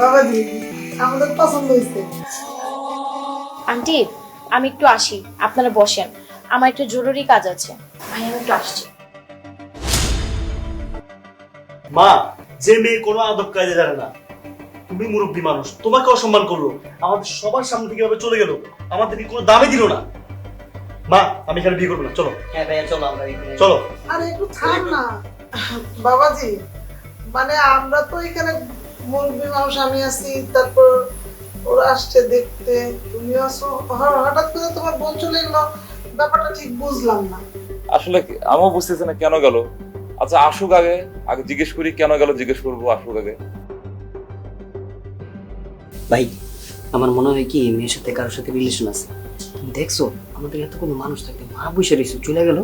বাবাজি আমাদের পছন্দ হয়েছে। আন্টি আমি একটু আসি, আপনারা বসেন, আমার একটু জরুরি কাজ আছে, আমি একটু আসছি। মা, যে মেয়ে কোনো আদব কায়দা জানে না, তুমি মুরব্বী মানুষ, তোমাকে অসম্মান করলো, আমাদের সবার সামনে থেকে এভাবে চলে গেল, আমাদেরকে কোনো দামই দিল না। মা, আমি এখানে বিয়ে করবো না, চলো। হ্যাঁ ভাইয়া চলো আমরা চলো। আরে একটু থাম না বাবাজি, মানে আমরা তো এখানে মুরব্বী মানুষ, আমি আছি, তারপর ওরা আসছে দেখতে, তুমি আসো, হঠাৎ করে তোমার বোন চলে গেলো, ব্যাপারটা ঠিক বুঝলাম না। আসলে আমিও বুঝতেছি না কেন গেল। আচ্ছা আসুক, আগে আগে জিজ্ঞেস করি কেন গেল, জিজ্ঞেস করবো, আসুক আগে। ভাই আমার মনে হয় কি মেয়ের সাথে কারোর সাথে রিলেশন আছে। তুমি দেখছো আমাদের এত কোনো মানুষ থাকতে মা বসে রয়েছে, চলে গেল,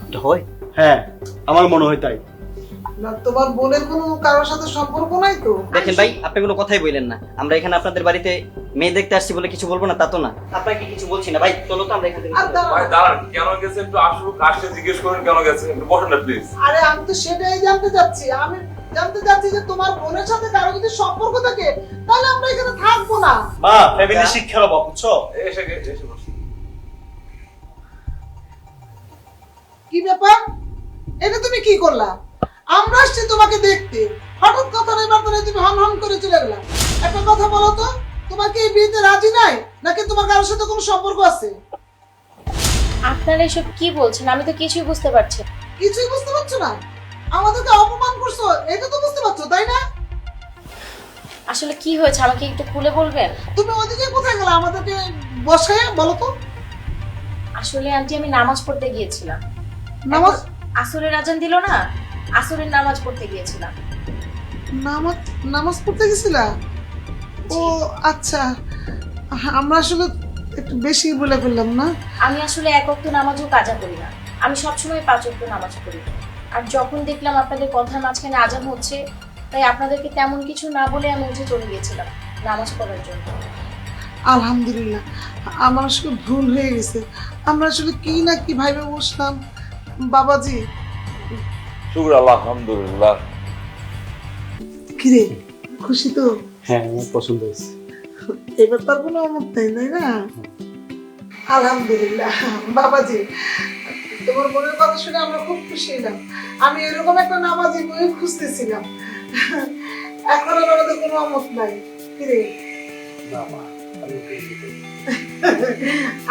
এটা হয়? হ্যাঁ, আমার মনে হয় তাই। না তোমার বোনের কোনো কারোর সাথে সম্পর্ক নাই তো? দেখেন ভাই আপনি কোনো কথাই বললেন না, আমরা এখানে আপনাদের বাড়িতে মেয়ে দেখতে আসছি বলে কিছু বলবো না তা তো না। আপনাকে কিছু বলছি না ভাই, চলো তো আমরা এখান থেকে আর দাঁড়াও। ভাই দাঁড়ান, কেন গেছে একটু আসুক, আসলে জিজ্ঞেস করেন কেন গেছে, একটু বসেন না প্লিজ। আরে আমি তো সেটাই জানতে চাচ্ছি, আমি জানতে চাচ্ছি যে তোমার বোনের সাথে কারো যদি সম্পর্ক থাকে তাহলে আমরা এখানে থাকবো না। মা, ফ্যামিলি শিক্ষার অভাব, বুঝছো? এসে এসে বসুন। কি ব্যাপার, এটা তুমি কি করলা? আমরা আসছি তোমাকে দেখতে, হঠাৎ কথা নেই বার্তা নেই, তুমি হন হন করে চলে গেলা। একটা কথা বলো তো, তোমার কি এই বিয়েতে রাজি নাই, নাকি তোমার কারোর সাথে কোনো সম্পর্ক আছে? আপনারা এসব কি বলছেন, আমি তো কিছুই বুঝতে পারছি না। কিছুই বুঝতে পারছো না? আমাদেরকে অপমান করছো, এটা তো বুঝতে পারছো তাই না? আসলে কি হয়েছে আমাকে একটু খুলে বলবেন? তুমি ওদিকে কোথায় গেলা, আমাদেরকে বসায় বলো তো। আসলে আন্টি আমি নামাজ পড়তে গিয়েছিলাম। নামাজ? আসরের আজান দিল না, আসরের নামাজ পড়তে গিয়েছিলাম। নামাজ? নামাজ পড়তে গেছিলা? ও আচ্ছা, আমরা আসলে একটু বেশি বলে ফেললাম না। আমি আসলে এক ওয়াক্ত নামাজও কাজা করি না, আমি সবসময় 5 ওয়াক্ত নামাজ পড়ি। আর যখন দেখলাম আপনাদের কথার মাঝখানে আজান হচ্ছে, তাই আপনাদেরকে তেমন কিছু না বলে আমি উঠে চলে গিয়েছিলাম নামাজ পড়ার জন্য। আলহামদুলিল্লাহ, আমার আসলে ভুল হয়ে গেছে। আমরা আসলে কি না কি ভাইবে বসলাম। বাবাজি, শুক্র আল্লাহ, আলহামদুলিল্লাহ। কিরে খুশি তো? হ্যাঁ, আমার পছন্দ হয়েছে। এবার তার কোনো অমত নাই, তাই না? আলহামদুলিল্লাহ। বাবাজি, তোমার মনের কথা শুনে আমরা খুব খুশি হলাম। আমি এরকম একটা নামাজি বই খুঁজতেছিলাম, এখন আর আমাদের কোনো অমত নাই। কিরে? না মা, আমি ওকে বিয়ে করবো।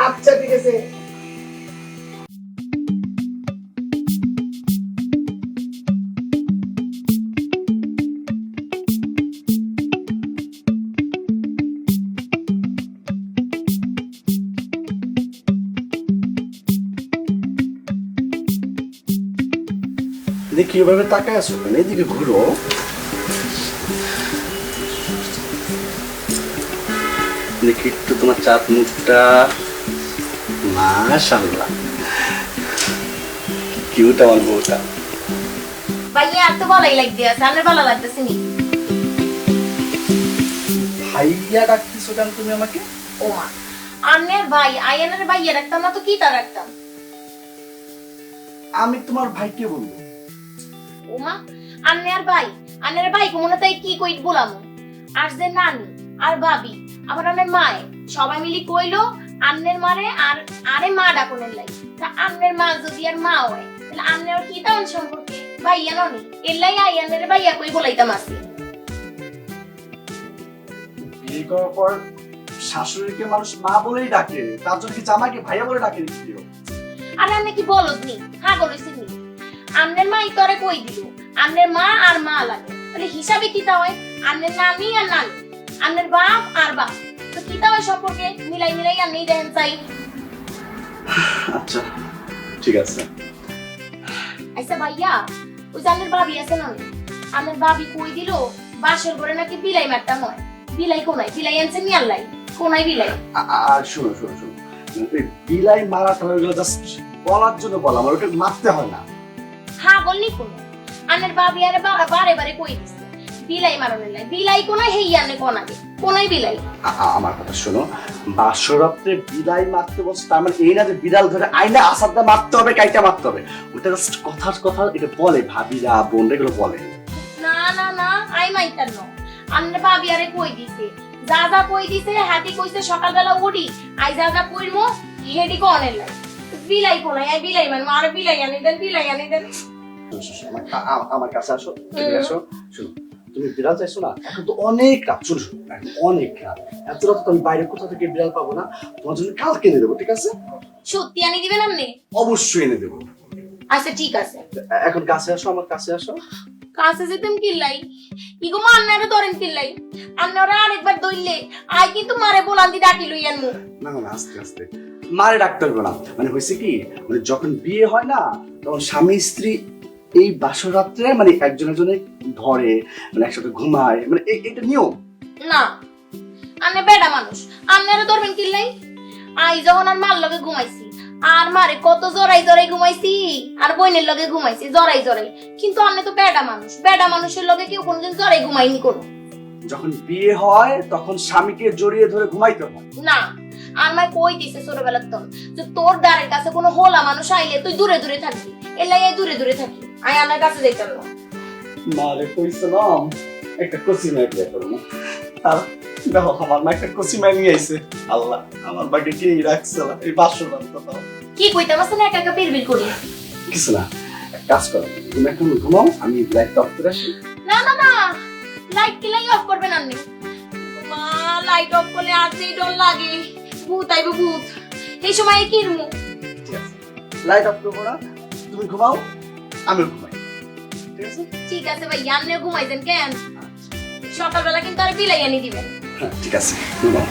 আচ্ছা ঠিক আছে। দেখি এভাবে তাকায় আছো কেন? এদিকে ঘুরো। দেখি একটু তোমার চাঁদ মুখটা, মাশাআল্লাহ কিউট আমার বউটা। ভাইয়া এত ভালোই লাগতে আছে, আমার ভালো লাগতেছে নি। ভাইয়া ডাকতেছো কেন তুমি আমাকে? ও মা, আন্নের ভাই, আয়ানের ভাইয়া রাখতাম না তো কি তা রাখতাম? আমি তোমার ভাইকে বলবো। ও মা, আন্নের ভাই কোমনে তাই কি কই বলাম? আর যে নানি আর ভাবি আবার আন্নের মায়ে সবাই মিলি কইলো আন্নের মারে আর আরে মা ডাকনের লাই। তা আন্নের মা যদি আর মা হয় তাহলে আন্নের কি তেমন সম্পর্কে ভাইয়া ননি, এর লাই আয়ানের ভাইয়া কই বলাইতাম আছে। বিয়ে করার পর শাশুড়িকে মানুষ মা বলেই ডাকে, তার জন্য কি জামাইকে ভাইয়া বলে ডাকে নাকি কেউ? আর আন্নে কি বলদ নি, হ্যাঁ বলেছেন নি? আন্নের মাই তরে কই দিল আন্নের মা আর মা লাগে, তাহলে হিসাবে কিতা হয়? আন্নের নানি আর নানি, আন্নের বাপ আর বাপ, তো কিতা হয় সম্পর্কে? মিলাই মিলাই আর নেই দেখেন চাই। আচ্ছা ঠিক আছে। আচ্ছা ভাইয়া, ওই যে আন্নের ভাবি আছে না, আন্নের ভাবি কই দিল বাসর ঘরে নাকি বিলাই মারতাম হয়। বিলাই কোনাই? বিলাই আনছে নিয়াল্লাই, কোনাই বিলাই? আর শোনো শোনো শোনো, এই বিলাই মারাটা ওইগুলো জাস্ট বলার জন্য বলা, আমার ওটা মারতে হয় না। হ্যাঁ বলনি কোনো, আন্নের ভাবি আরে বারে বারে কই দিছে বিলাই মারনের লাই। বিলাই কোনাই হেই আন্নে কোনাকে, কোনাই বিলাই? আমার কথা শোনো, বাসরাত্রে বিলাই মারতে বলছে, তার মানে এই না যে বিড়াল ধরে আইনা আসাদটা মারতে হবে, কাইটা মারতে হবে। ওটা জাস্ট কথার কথা, এটা বলে ভাবিরা বোনরা এগুলো বলে। না না না, আই মাইতার ন, আন্নের ভাবি আরে কই দিছে, যা যা কই দিছে হাতি কইছে সকালবেলা উঠি আই যা যা কইরমু হেডি কোনে লাই বিলাই কোলাই আই বিলাই মানে আর বিলাই আনি দেন আমার কাছে আসো, এদিকে আসো। শোনো, তুমি বিড়াল চাইছো না, এখন তো অনেক রাত। শোনো শোনো, এখন অনেক রাত, এত রাত তো আমি বাইরে কোথা থেকে বিড়াল পাবো না। তোমার জন্য কালকে এনে দেবো, ঠিক আছে? সত্যি আনি দিবেন আপনি? অবশ্যই এনে দেবো। আচ্ছা ঠিক আছে। এখন কাছে আসো, আমার কাছে আসো। কাছে যেতাম কিল্লাই ইগো মা আন্নারে ধরেন কিল্লাই, আন্নারা আরেকবার ধরলে আই কিন্তু মারে বলান্দি ডাকি লই আনমু। না না না, আস্তে আস্তে। মারে ডাক্তার না, মানে হয়েছে কি, মানে যখন বিয়ে হয় না তখন স্বামী স্ত্রী এই বাসর রাত্রে মানে একজন একজনে ধরে, মানে একসাথে ঘুমায়, মানে এটা নিয়ম। না আন্নে বেডা মানুষ, আন্নারে ধরবেন কিল্লাই? আই যখন আর মার লগে ঘুমাইছি আর মারে কত জড়াই জড়াই ঘুমাইছি, আর বোনের লগে ঘুমাইছি জড়াই জড়াই, কিন্তু আন্নে তো বেডা মানুষ, বেডা মানুষের লগে কেউ কোনোদিন জড়াই ঘুমাইনি কোনো। যখন বিয়ে হয় তখন স্বামীকে জড়িয়ে ধরে ঘুমাইতে হয়। না আর মাই কই দিছে ছোটবেলার তন যে তোর দ্বারের কাছে কোনো হোলা মানুষ আইলে তুই দূরে দূরে থাকবি, এলাই এই দূরে দূরে থাকি, আই আনার কাছে যাইতাম না। মারে কইছিলাম একটা কসিমাই বিয়ে করবো, আর দেখো আমার মা একটা কসিমাই নিয়ে আইছে। আল্লাহ, আমার বাড়িতে কি রাখছে এই বাসর রাত। কি কইতাম আছে না একা একা বিড়বিড় করি? কিছু না, এক কাজ করো, তুমি এখন ঘুমাও, আমি লাইট অফ করে আসি। না না না, লাইট কি লাই অফ করবেন আপনি? মা লাইট অফ করলে আর যেই ডর লাগে, ভূত আইব ভূত, এই সময় কি রুমু? ঠিক আছে, লাইট অফ করবো না, তুমি ঘুমাও, আমিও ঘুমাই, ঠিক আছে? ঠিক আছে ভাই, আপনিও ঘুমাইছেন কেন? সকালবেলা কিন্তু আর বিলাই আনি দিবেন। হ্যাঁ ঠিক আছে, ঘুমাও।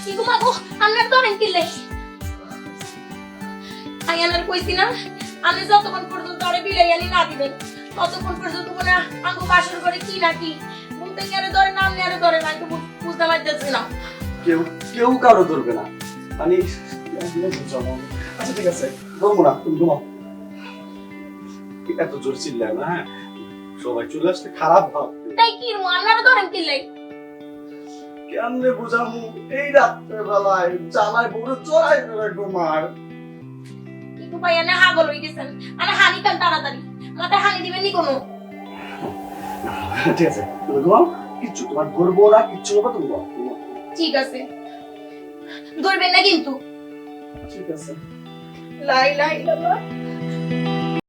কি ঘুমাবো আন্নার ধরেন কিল্লাই? আই আনার কইছি না, আমি যতক্ষণ পর্যন্ত আরে বিলাই আনি না দিবেন ততক্ষণ পর্যন্ত মনে আঙ্গু বাসর করে কি নাকি বলতে গেলে ধরে নাম নিয়ে ধরে না, একটু বুঝতে পারতেছি না। কেউ কেউ কারো ধরবে না, আমি আচ্ছা ঠিক আছে, ঘুমো না, তুমি ঘুমাও। এত জোর চিল্লায় না, হ্যাঁ সবাই চলে আসলে খারাপ ভাব। তাই কি রুমু আন্নারে ধরেন কিল্লাই? কেমনে বুঝামু, এই রাত্রে বেলায় জ্বালায় পুরো চড়াই করে ঘুমার। একটু ভাই এনে হাগল হয়ে গেছেন, আরে হানি কান তাড়াতাড়ি, মাথায় হানি দিবেন নি কোনো? ঠিক আছে, তুমি ঘুমাও, কিচ্ছু তোমার ধরবো না, কিচ্ছু হবে, তুমি ঘুমাও, ঘুমাও। ঠিক আছে, ধরবেন না কিন্তু। ঠিক আছে। লাই লাই লাই